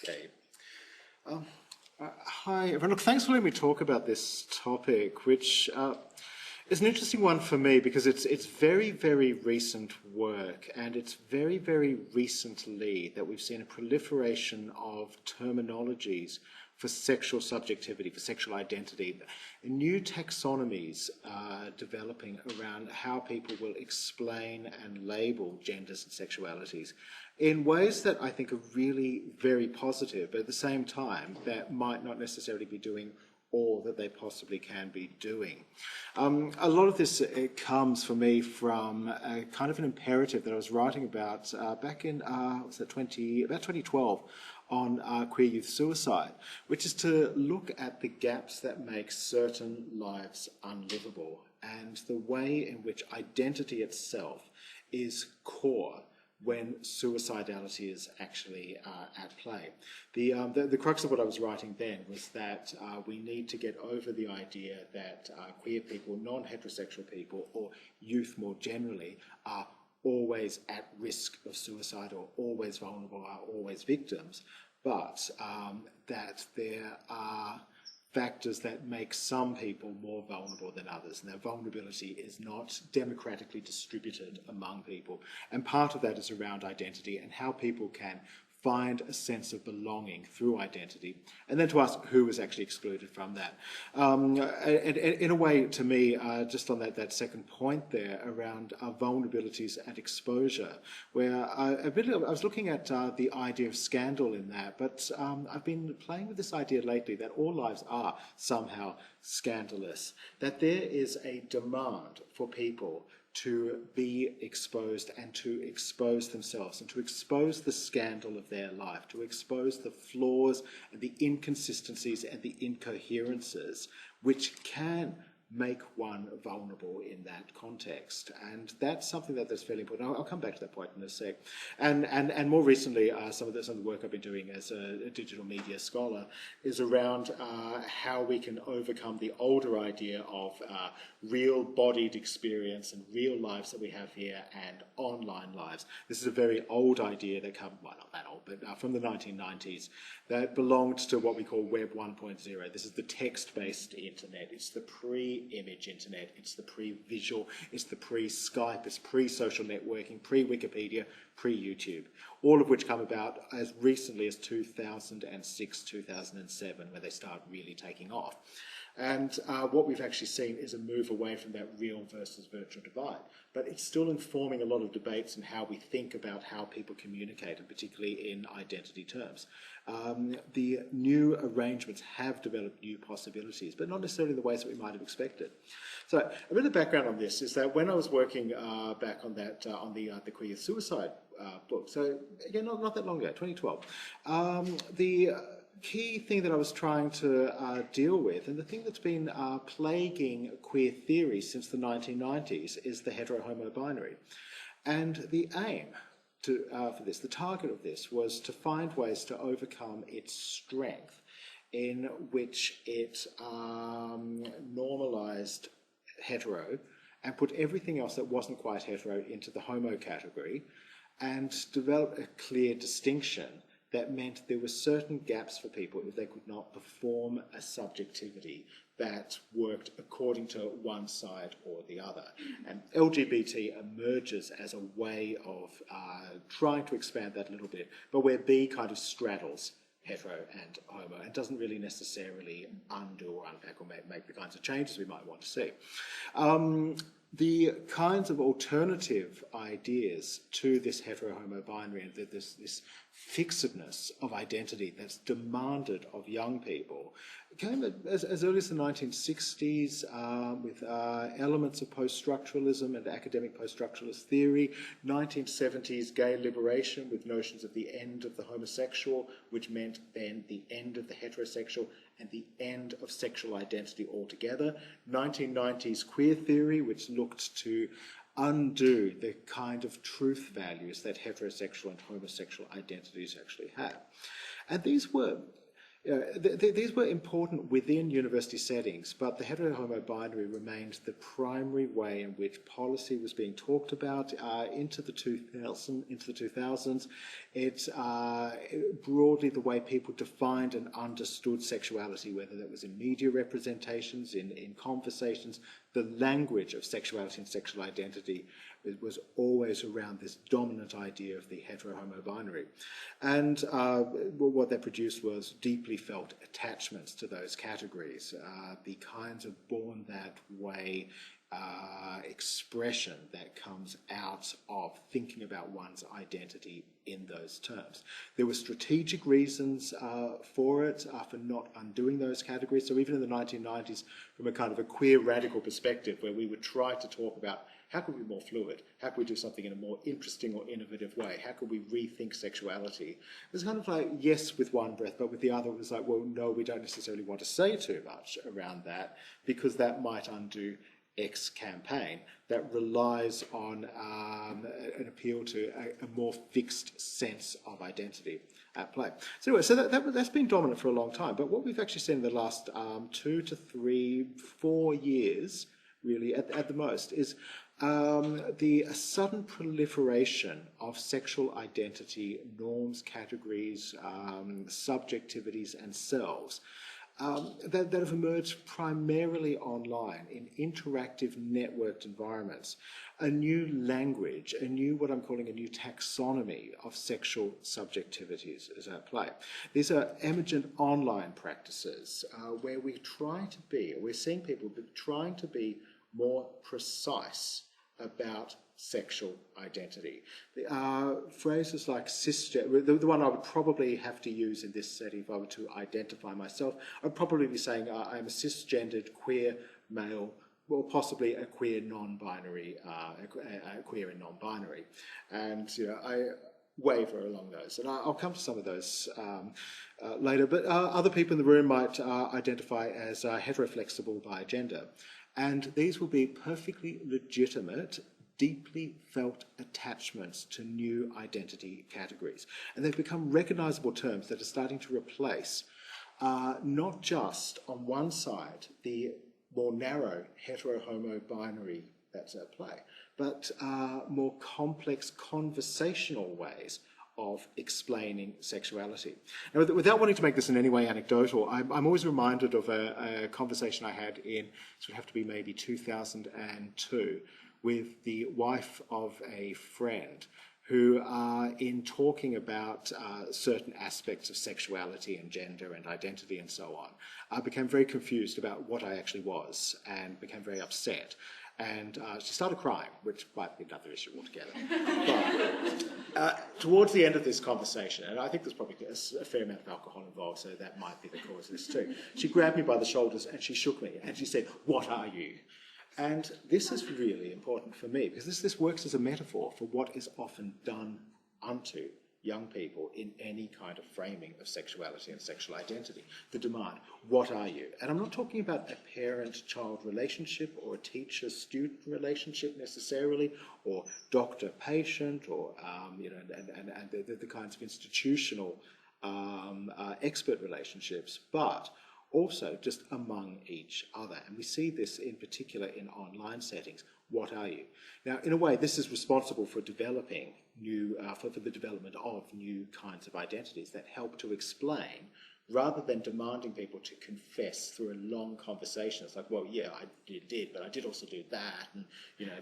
Okay. Um, Hi, everyone. Look, thanks for letting me talk about this topic, which is an interesting one for me because it's very, very recent work, and it's very, very recently that we've seen a proliferation of terminologies for sexual subjectivity, for sexual identity. New taxonomies are developing around how people will explain and label genders and sexualities in ways that I think are really very positive, but at the same time that might not necessarily be doing all that they possibly can be doing. A lot of this comes for me from a kind of an imperative that I was writing about back in about 2012 on queer youth suicide, which is to look at the gaps that make certain lives unlivable and the way in which identity itself is core when suicidality is actually at play. The crux of what I was writing then was that we need to get over the idea that queer people, non-heterosexual people, or youth more generally, are always at risk of suicide or always vulnerable, are always victims, but that there are factors that make some people more vulnerable than others, and that vulnerability is not democratically distributed among people. And part of that is around identity and how people can find a sense of belonging through identity, and then to ask who was actually excluded from that. In a way, to me, just on that second point there around vulnerabilities and exposure, where I was looking at the idea of scandal in that, but I've been playing with this idea lately that all lives are somehow scandalous, that there is a demand for people to be exposed and to expose themselves and to expose the scandal of their life, to expose the flaws and the inconsistencies and the incoherences which can make one vulnerable in that context. And that's something that's fairly important. I'll come back to that point in a sec. And more recently, some of the work I've been doing as a digital media scholar is around how we can overcome the older idea of real bodied experience and real lives that we have here and online lives. This is a very old idea that comes, well, not that old, but from the 1990s, that belonged to what we call Web 1.0. This is the text-based internet. It's the pre-image internet. It's the pre-visual. It's the pre-Skype. It's pre-social networking, pre-Wikipedia, pre-YouTube, all of which come about as recently as 2006, 2007, where they start really taking off. And what we've actually seen is a move away from that real versus virtual divide. But it's still informing a lot of debates in how we think about how people communicate, and particularly in identity terms. The new arrangements have developed new possibilities, but not necessarily in the ways that we might have expected. So a bit of background on this is that when I was working back on that, on the queer suicide book, so again, not that long ago, 2012, the key thing that I was trying to deal with, and the thing that's been plaguing queer theory since the 1990s, is the hetero-homo binary. And the aim for this, the target of this, was to find ways to overcome its strength in which it normalised hetero and put everything else that wasn't quite hetero into the homo category, and develop a clear distinction that meant there were certain gaps for people if they could not perform a subjectivity that worked according to one side or the other. And LGBT emerges as a way of trying to expand that a little bit, but where B kind of straddles hetero and homo and doesn't really necessarily undo or unpack or make the kinds of changes we might want to see. The kinds of alternative ideas to this hetero-homo binary and this fixedness of identity that's demanded of young people came as early as the 1960s with elements of post-structuralism and academic post-structuralist theory, 1970s gay liberation with notions of the end of the homosexual, which meant then the end of the heterosexual and the end of sexual identity altogether, 1990s queer theory, which looked to undo the kind of truth values that heterosexual and homosexual identities actually have. And these were These were important within university settings, but the hetero-homo binary remained the primary way in which policy was being talked about into the 2000s. It's broadly the way people defined and understood sexuality, whether that was in media representations, in conversations. The language of sexuality and sexual identity was always around this dominant idea of the hetero-homo binary. And what that produced was deeply felt attachments to those categories, the kinds of born that way expression that comes out of thinking about one's identity in those terms. There were strategic reasons for it, for not undoing those categories. So even in the 1990s, from a kind of a queer radical perspective, where we would try to talk about how could we be more fluid? How could we do something in a more interesting or innovative way? How could we rethink sexuality? It was kind of like, yes, with one breath, but with the other, it was like, well, no, we don't necessarily want to say too much around that, because that might undo X campaign that relies on an appeal to a more fixed sense of identity at play. So anyway, so that's been dominant for a long time, but what we've actually seen in the last 2 to 3, 4 years, really, at the most, is the sudden proliferation of sexual identity norms, categories, subjectivities and selves that have emerged primarily online in interactive networked environments. A new language, what I'm calling a new taxonomy of sexual subjectivities is at play. These are emergent online practices where we're seeing people trying to be more precise about sexual identity. Phrases like cisgender, the one I would probably have to use in this setting if I were to identify myself, I'd probably be saying I'm a cisgendered queer male, or possibly a queer non-binary, queer and non-binary. And I waver along those, and I'll come to some of those later. But other people in the room might identify as hetero flexible by gender. And these will be perfectly legitimate, deeply felt attachments to new identity categories. And they've become recognisable terms that are starting to replace not just on one side the more narrow hetero-homo binary that's at play, but more complex conversational ways of explaining sexuality. Now, without wanting to make this in any way anecdotal, I'm always reminded of a conversation I had in, it would have to be maybe 2002, with the wife of a friend who, in talking about certain aspects of sexuality and gender and identity and so on, became very confused about what I actually was and became very upset. And she started crying, which might be another issue altogether. But towards the end of this conversation, and I think there's probably a fair amount of alcohol involved, so that might be the cause of this too, she grabbed me by the shoulders and she shook me and she said, "What are you?" And this is really important for me, because this works as a metaphor for what is often done unto young people in any kind of framing of sexuality and sexual identity. The demand, what are you? And I'm not talking about a parent-child relationship or a teacher-student relationship necessarily, or doctor-patient, or and the kinds of institutional expert relationships, but also just among each other. And we see this in particular in online settings. What are you? Now, in a way, this is responsible for developing new, for the development of new kinds of identities that help to explain, rather than demanding people to confess through a long conversation. It's like, well, yeah, I did, but I did also do that. And,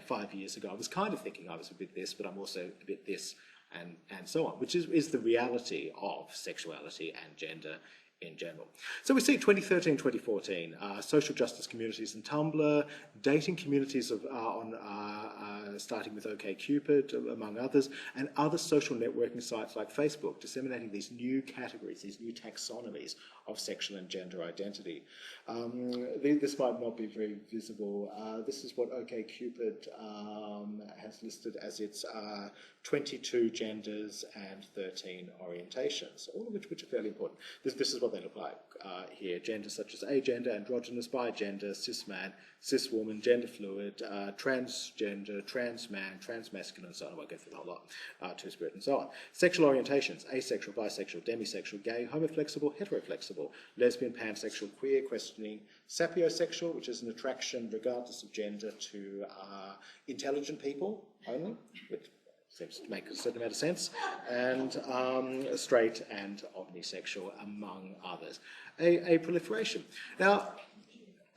5 years ago, I was kind of thinking I was a bit this, but I'm also a bit this, and so on, which is the reality of sexuality and gender in general. So we see 2013, 2014, social justice communities in Tumblr, dating communities starting with Cupid, among others, and other social networking sites like Facebook, disseminating these new categories, these new taxonomies of sexual and gender identity. This might not be very visible. This is what Cupid has listed as its 22 genders and 13 orientations, all of which are fairly important. This is what what they look like here. Gender such as agender, androgynous, bigender, cis man, cis woman, gender fluid, transgender, trans man, trans masculine, and so on. I won't go through the whole lot, two-spirit, and so on. Sexual orientations: asexual, bisexual, demisexual, gay, homoflexible, heteroflexible, lesbian, pansexual, queer, questioning, sapiosexual, which is an attraction regardless of gender to intelligent people only, which seems to make a certain amount of sense, and straight and omnisexual, among others. A proliferation. Now,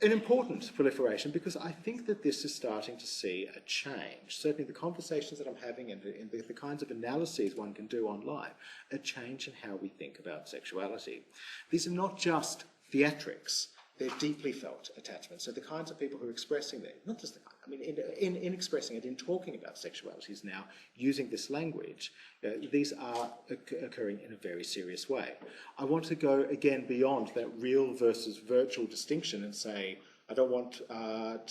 an important proliferation, because I think that this is starting to see a change. Certainly the conversations that I'm having and the kinds of analyses one can do online, a change in how we think about sexuality. These are not just theatrics. They're deeply felt attachments. So the kinds of people who are expressing them, not just the kind, I mean, in expressing it, in talking about sexualities now, using this language, these are occurring in a very serious way. I want to go again beyond that real versus virtual distinction and say, I don't want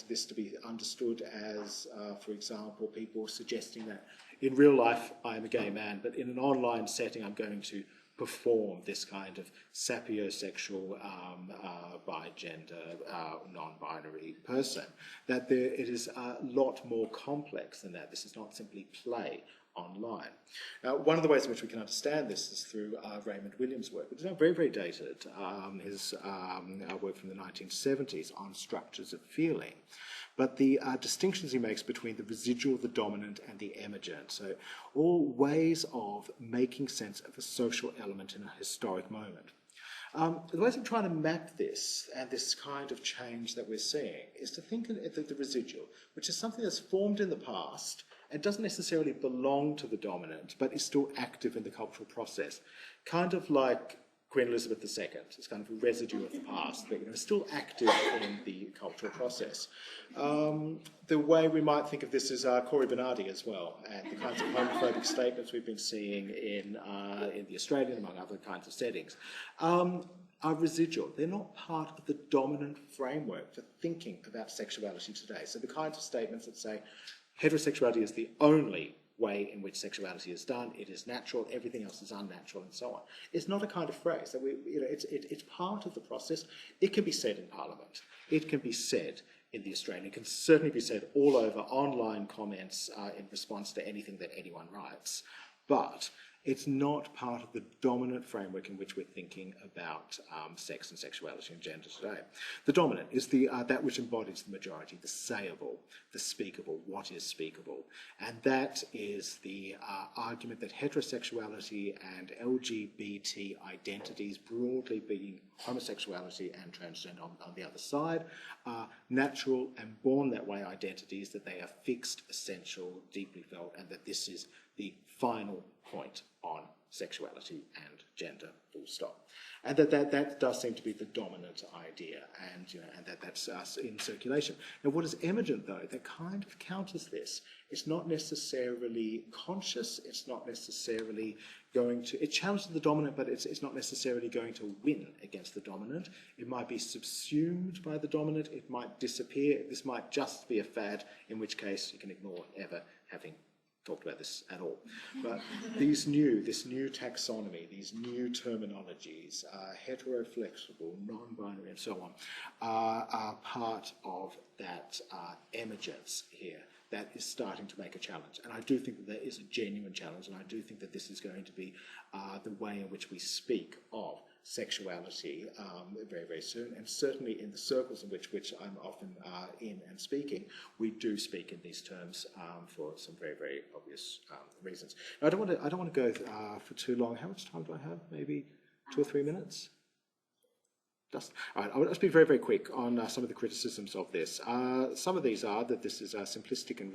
this to be understood as, for example, people suggesting that in real life I am a gay man, but in an online setting I'm going to perform this kind of sapiosexual, bigender, non-binary person. That it is a lot more complex than that. This is not simply play online. Now, one of the ways in which we can understand this is through Raymond Williams' work, which is now very, very dated, his work from the 1970s on structures of feeling. But the distinctions he makes between the residual, the dominant, and the emergent. So all ways of making sense of a social element in a historic moment. The ways of trying to map this and this kind of change that we're seeing is to think of the residual, which is something that's formed in the past and doesn't necessarily belong to the dominant, but is still active in the cultural process. Kind of like Queen Elizabeth II. It's kind of a residue of the past, but still active in the cultural process. The way we might think of this is Cory Bernardi as well, and the kinds of homophobic statements we've been seeing in the Australian, among other kinds of settings, are residual. They're not part of the dominant framework for thinking about sexuality today. So the kinds of statements that say heterosexuality is the only way in which sexuality is done, it is natural, everything else is unnatural, and so on. It's not a kind of phrase. That it's part of the process. It can be said in Parliament. It can be said in the Australian. It can certainly be said all over online comments in response to anything that anyone writes. But it's not part of the dominant framework in which we're thinking about sex and sexuality and gender today. The dominant is that which embodies the majority, the sayable, the speakable, what is speakable. And that is the argument that heterosexuality and LGBT identities, broadly being homosexuality and transgender on the other side, are natural and born that way identities, that they are fixed, essential, deeply felt, and that this is the final point on sexuality and gender, full stop. And that does seem to be the dominant idea, and that's in circulation. Now, what is emergent, though, that kind of counters this? It's not necessarily conscious, it's not necessarily going to, it challenges the dominant, but it's not necessarily going to win against the dominant. It might be subsumed by the dominant, it might disappear, this might just be a fad, in which case you can ignore ever having talked about this at all. But this new taxonomy, these new terminologies, hetero-flexible, non-binary, and so on, are part of that emergence here that is starting to make a challenge. And I do think that there is a genuine challenge, and I do think that this is going to be the way in which we speak of sexuality very, very soon, and certainly in the circles in which I'm often in and speaking, we do speak in these terms for some very, very obvious reasons. Now, I don't want to go for too long. How much time do I have? Maybe 2 or 3 minutes? All right, I'll just be very, very quick on some of the criticisms of this. Some of these are that this is simplistic and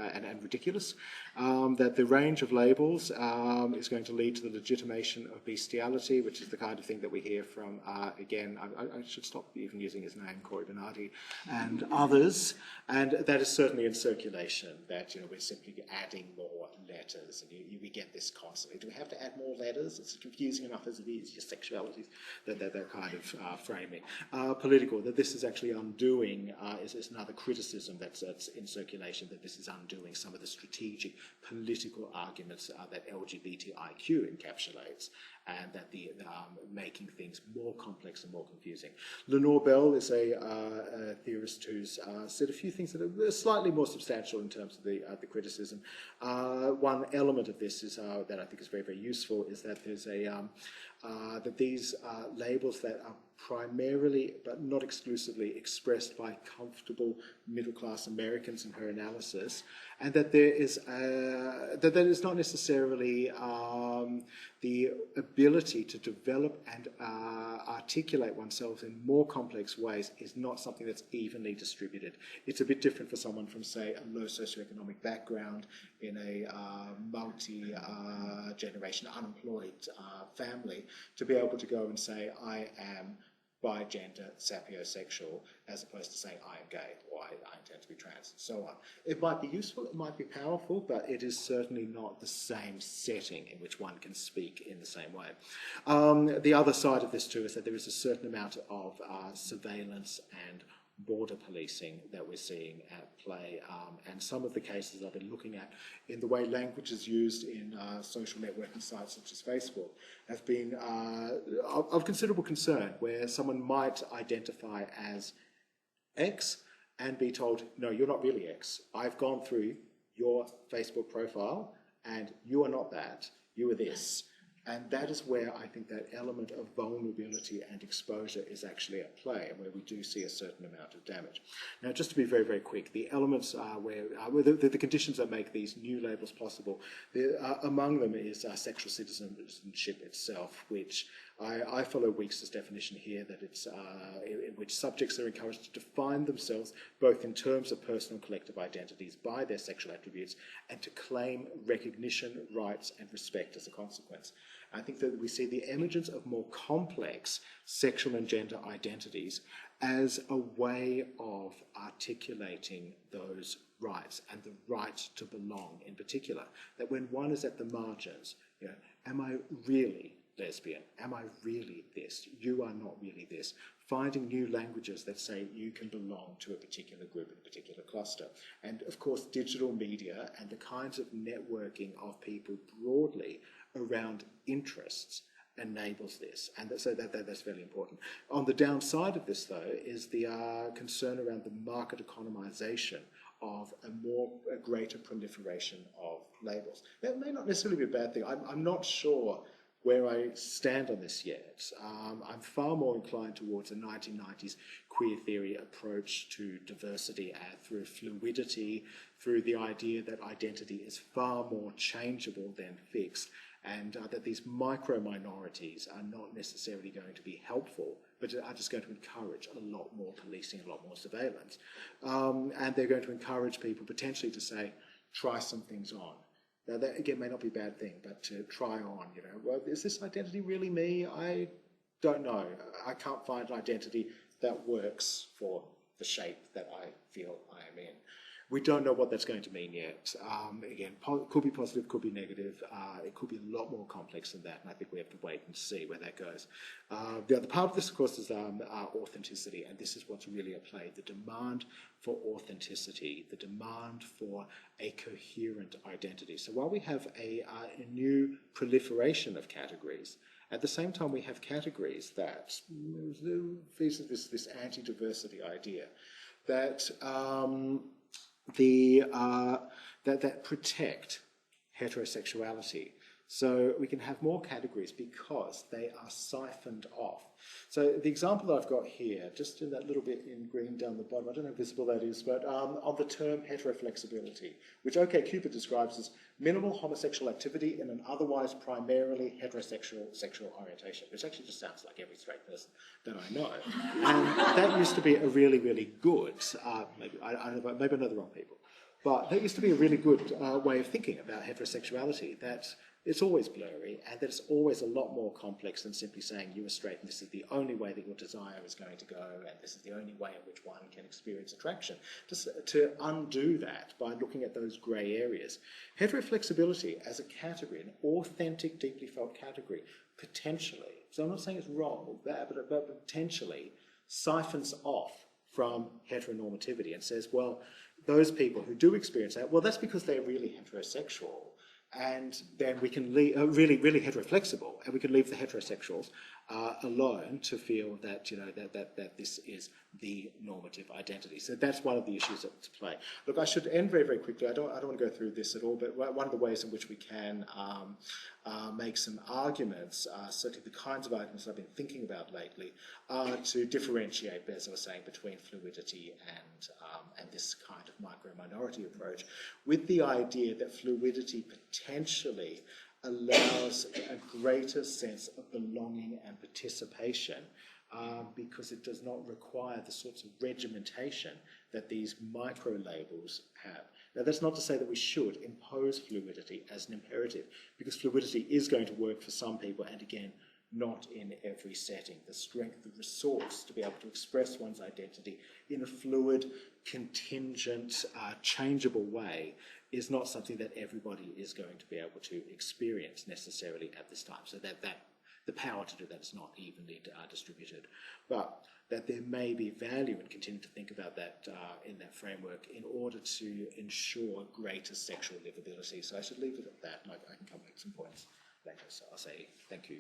and ridiculous, that the range of labels is going to lead to the legitimation of bestiality, which is the kind of thing that we hear from, again, I should stop even using his name, Cory Bernardi, and others, and that is certainly in circulation, that we're simply adding more letters, and we get this constantly. Do we have to add more letters? It's confusing enough as it is, your sexualities, that kind of framing. Political, that this is actually undoing, is another criticism that's in circulation, that this is undoing some of the strategic political arguments that LGBTIQ encapsulates, and that the making things more complex and more confusing. Lenore Bell is a theorist who's said a few things that are slightly more substantial in terms of the criticism. One element of this is that I think is very, very useful, is that there's that these labels that are primarily, but not exclusively, expressed by comfortable middle-class Americans in her analysis, and that there is that is not necessarily the ability to develop and articulate oneself in more complex ways is not something that's evenly distributed. It's a bit different for someone from, say, a low socioeconomic background in a multi-generation unemployed family to be able to go and say, I am bi-gender, sapiosexual, as opposed to saying I am gay or I intend to be trans, and so on. It might be useful, it might be powerful, but it is certainly not the same setting in which one can speak in the same way. The other side of this too is that there is a certain amount of surveillance and border policing that we're seeing at play, and some of the cases I've been looking at in the way language is used in social networking sites such as Facebook have been of considerable concern, where someone might identify as X and be told, no, you're not really X. I've gone through your Facebook profile and you are not that, you are this. And that is where I think that element of vulnerability and exposure is actually at play, and where we do see a certain amount of damage. Now, just to be very, very quick, the elements where the conditions that make these new labels possible, among them is sexual citizenship itself, which I follow Weeks' definition here, that it's in which subjects are encouraged to define themselves both in terms of personal and collective identities by their sexual attributes, and to claim recognition, rights, and respect as a consequence. I think that we see the emergence of more complex sexual and gender identities as a way of articulating those rights, and the right to belong in particular. That when one is at the margins, you know, am I really lesbian? Am I really this? You are not really this. Finding new languages that say you can belong to a particular group, a particular cluster. And of course, digital media and the kinds of networking of people broadly around interests enables this, and so that's very important. On the downside of this, though, is the concern around the market economization of a greater proliferation of labels. That may not necessarily be a bad thing. I'm not sure where I stand on this yet. I'm far more inclined towards a 1990s queer theory approach to diversity through fluidity, through the idea that identity is far more changeable than fixed, and that these micro-minorities are not necessarily going to be helpful, but are just going to encourage a lot more policing, a lot more surveillance. And they're going to encourage people potentially to say, try some things on. Now, that, again, may not be a bad thing, but to try on, you know, well, is this identity really me? I don't know. I can't find an identity that works for the shape that I feel I am in. We don't know what that's going to mean yet. Again, could be positive, could be negative. It could be a lot more complex than that, and I think we have to wait and see where that goes. The other part of this, of course, is authenticity, and this is what's really at play. The demand for authenticity, the demand for a coherent identity. So while we have a new proliferation of categories, at the same time we have categories that face this anti-diversity idea that that protect heterosexuality. So we can have more categories because they are siphoned off. So the example that I've got here, just in that little bit in green down the bottom, I don't know how visible that is, but on the term hetero flexibility, which Cupid describes as minimal homosexual activity in an otherwise primarily heterosexual sexual orientation, which actually just sounds like every straight person that I know. And that used to be a really, really good, maybe I know the wrong people, but that used to be a really good way of thinking about heterosexuality, that it's always blurry, and that it's always a lot more complex than simply saying you are straight and this is the only way that your desire is going to go, and this is the only way in which one can experience attraction. Just to undo that by looking at those grey areas. Hetero flexibility as a category, an authentic, deeply felt category, potentially so I'm not saying it's wrong, but potentially siphons off from heteronormativity and says, well, those people who do experience that, well, that's because they're really heterosexual, and then we can leave, really hetero-flexible, and we can leave the heterosexuals alone to feel that, that this is the normative identity. So that's one of the issues at play. Look, I should end very, very quickly. I don't want to go through this at all, but one of the ways in which we can make some arguments, certainly the kinds of arguments I've been thinking about lately, are to differentiate, as I was saying, between fluidity and this kind of micro-minority approach, with the idea that fluidity potentially allows a greater sense of belonging and participation because it does not require the sorts of regimentation that these micro-labels have. Now, that's not to say that we should impose fluidity as an imperative, because fluidity is going to work for some people, and again, not in every setting. The strength, the resource to be able to express one's identity in a fluid, contingent, changeable way is not something that everybody is going to be able to experience necessarily at this time. So that the power to do that is not evenly distributed. But that there may be value in continuing to think about that in that framework in order to ensure greater sexual livability. So I should leave it at that, and I can come back to some points later. So I'll say thank you.